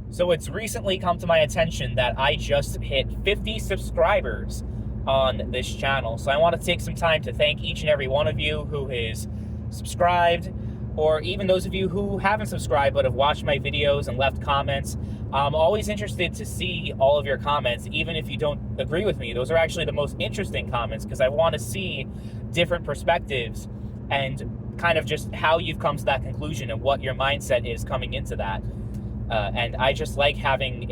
So it's recently come to my attention that I just hit 50 subscribers on this channel. So I want to take some time to thank each and every one of you who is subscribed, or even those of you who haven't subscribed but have watched my videos and left comments. I'm always interested to see all of your comments, even if you don't agree with me. Those are actually the most interesting comments because I want to see different perspectives and kind of just how you've come to that conclusion and what your mindset is coming into that. And I just like having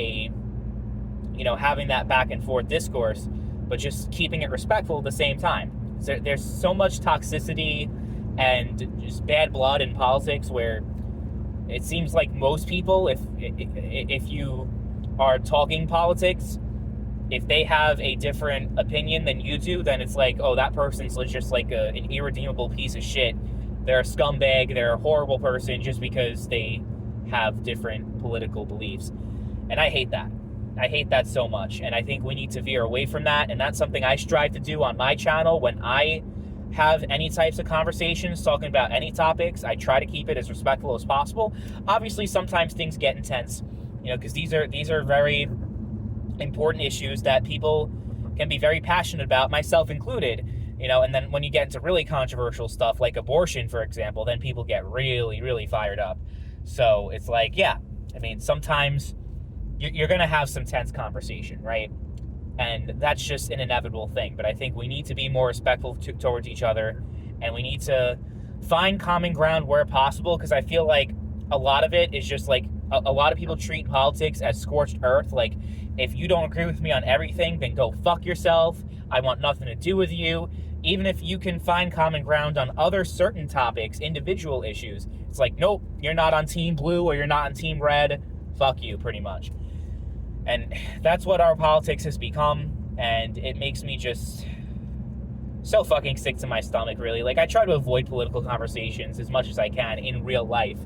having that back and forth discourse, but just keeping it respectful at the same time. There's so much toxicity and just bad blood in politics where it seems like most people, if you are talking politics, if they have a different opinion than you do, then it's like, oh, that person's just like an irredeemable piece of shit. They're a scumbag. They're a horrible person just because they have different political beliefs. And I hate that. I hate that so much. And I think we need to veer away from that. And that's something I strive to do on my channel. When I have any types of conversations talking about any topics, I try to keep it as respectful as possible. Obviously, sometimes things get intense, because these are very important issues that people can be very passionate about, myself included. And then when you get into really controversial stuff like abortion, for example, then people get really, really fired up. So it's like, yeah, sometimes you're going to have some tense conversation, right? And that's just an inevitable thing. But I think we need to be more respectful towards each other, and we need to find common ground where possible, because I feel like a lot of it is just like a lot of people treat politics as scorched earth. Like, if you don't agree with me on everything, then go fuck yourself. I want nothing to do with you. Even if you can find common ground on other certain topics, individual issues, it's like, nope, you're not on team blue or you're not on team red. Fuck you, pretty much. And that's what our politics has become, and it makes me just so fucking sick to my stomach, really. Like, I try to avoid political conversations as much as I can in real life,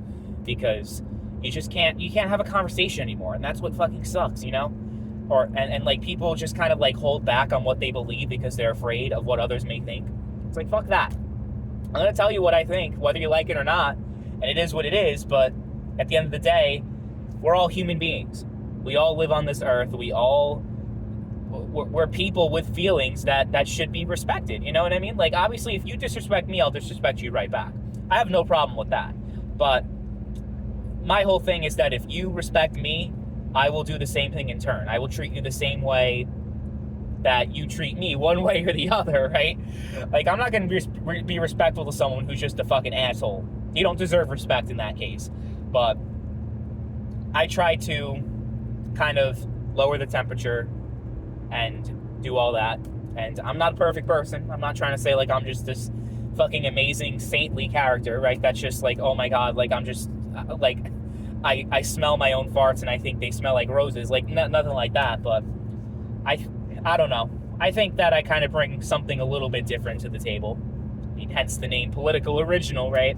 because you can't have a conversation anymore, and that's what fucking sucks, And like, people just kind of like hold back on what they believe because they're afraid of what others may think. It's like, fuck that. I'm going to tell you what I think, whether you like it or not, and it is what it is, but at the end of the day, we're all human beings. We all live on this earth. We're people with feelings that should be respected. You know what I mean? Like, obviously, if you disrespect me, I'll disrespect you right back. I have no problem with that. But my whole thing is that if you respect me, I will do the same thing in turn. I will treat you the same way that you treat me, one way or the other, right? Like, I'm not going to be respectful to someone who's just a fucking asshole. You don't deserve respect in that case. But I try to kind of lower the temperature and do all that. And I'm not a perfect person. I'm not trying to say like I'm just this fucking amazing saintly character, right? That's just like, oh my god, like I'm just like I smell my own farts and I think they smell like roses. Like nothing like that. But I don't know. I think that I kind of bring something a little bit different to the table. Hence the name Political Original, right?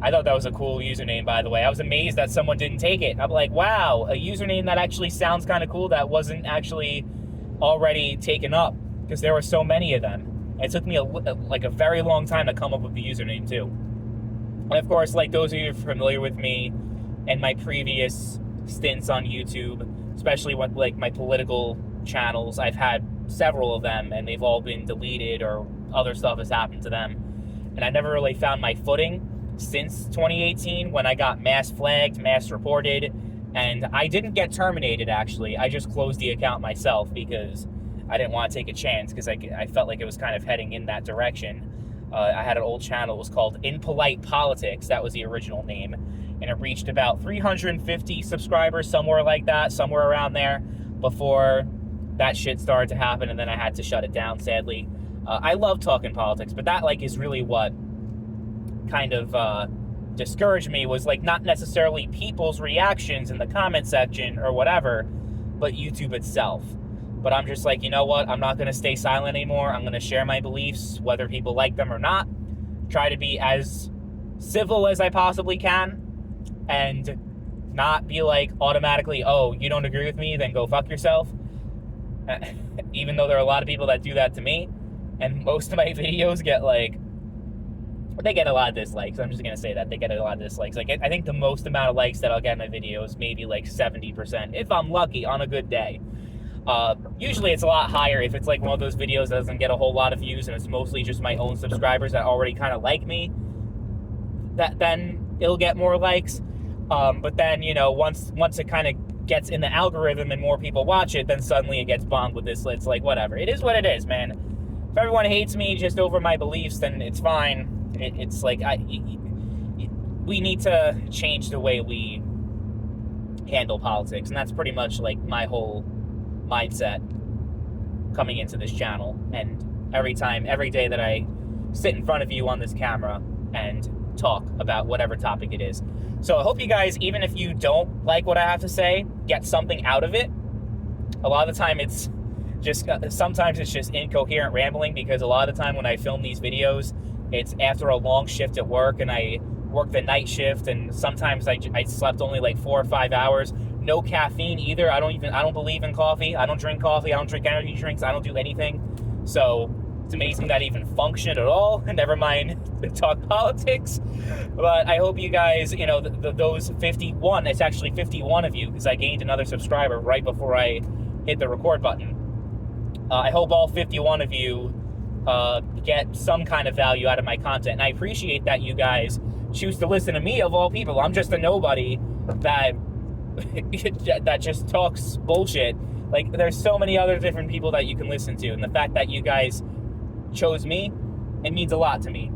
I thought that was a cool username, by the way. I was amazed that someone didn't take it. I'm like, wow, a username that actually sounds kind of cool that wasn't actually already taken up, because there were so many of them. It took me a very long time to come up with the username, too. And of course, like those of you familiar with me and my previous stints on YouTube, especially with like my political channels, I've had several of them, and they've all been deleted or other stuff has happened to them. And I never really found my footing since 2018, when I got mass flagged, mass reported, and I didn't get terminated, actually. I just closed the account myself because I didn't want to take a chance, because I felt like it was kind of heading in that direction. I had an old channel. It was called Impolite Politics. That was the original name, and it reached about 350 subscribers, somewhere like that, somewhere around there, before that shit started to happen, and then I had to shut it down, sadly. I love talking politics, but that like is really what kind of discouraged me, was like not necessarily people's reactions in the comment section or whatever, but YouTube itself. But I'm just like, you know what? I'm not going to stay silent anymore. I'm going to share my beliefs, whether people like them or not. Try to be as civil as I possibly can, and not be like automatically, oh, you don't agree with me, then go fuck yourself. Even though there are a lot of people that do that to me, and most of my videos get like They get a lot of dislikes. I'm just gonna say that they get a lot of dislikes. Like, I think the most amount of likes that I'll get in my videos, maybe like 70%, if I'm lucky on a good day. Usually it's a lot higher if it's like one of those videos that doesn't get a whole lot of views and it's mostly just my own subscribers that already kind of like me. That then it'll get more likes. But then, you know, once it kind of gets in the algorithm and more people watch it, then suddenly it gets bombed with this. It's like, whatever. It is what it is, man. If everyone hates me just over my beliefs, then it's fine. It's like we need to change the way we handle politics, and that's pretty much like my whole mindset coming into this channel. And every day that I sit in front of you on this camera and talk about whatever topic it is. So I hope you guys, even if you don't like what I have to say, get something out of it. A lot of the time it's just, sometimes it's just incoherent rambling, because a lot of the time when I film these videos, it's after a long shift at work, and I work the night shift, and sometimes I slept only like 4 or 5 hours. No caffeine either. I don't believe in coffee. I don't drink coffee. I don't drink energy drinks. I don't do anything. So it's amazing that I even function at all. Never mind talk politics. But I hope you guys, you know, those 51, it's actually 51 of you, because I gained another subscriber right before I hit the record button. I hope all 51 of you get some kind of value out of my content. And I appreciate that you guys choose to listen to me, of all people. I'm just a nobody that that just talks bullshit. Like, there's so many other different people that you can listen to, and the fact that you guys chose me, it means a lot to me.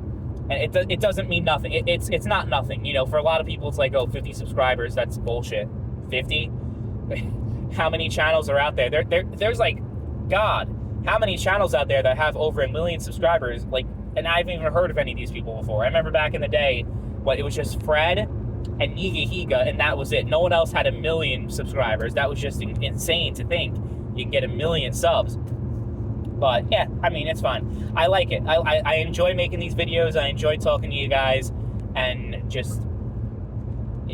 And it doesn't mean nothing. It's not nothing. You know, for a lot of people, it's like, oh, 50 subscribers, that's bullshit. 50? How many channels are out there? There's like, God, how many channels out there that have over 1 million subscribers? Like, and I haven't even heard of any of these people before. I remember back in the day, it was just Fred and Niga Higa, and that was it. No one else had 1 million subscribers. That was just insane to think you can get 1 million subs. But yeah, I mean, it's fine. I like it. I enjoy making these videos. I enjoy talking to you guys and just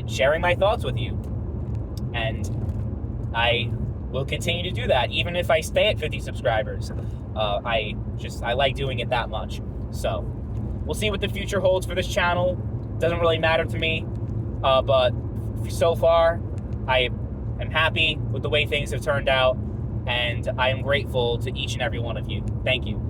sharing my thoughts with you. And I will continue to do that, even if I stay at 50 subscribers. I like doing it that much. So we'll see what the future holds for this channel. Doesn't really matter to me. But so far, I am happy with the way things have turned out, and I am grateful to each and every one of you. Thank you.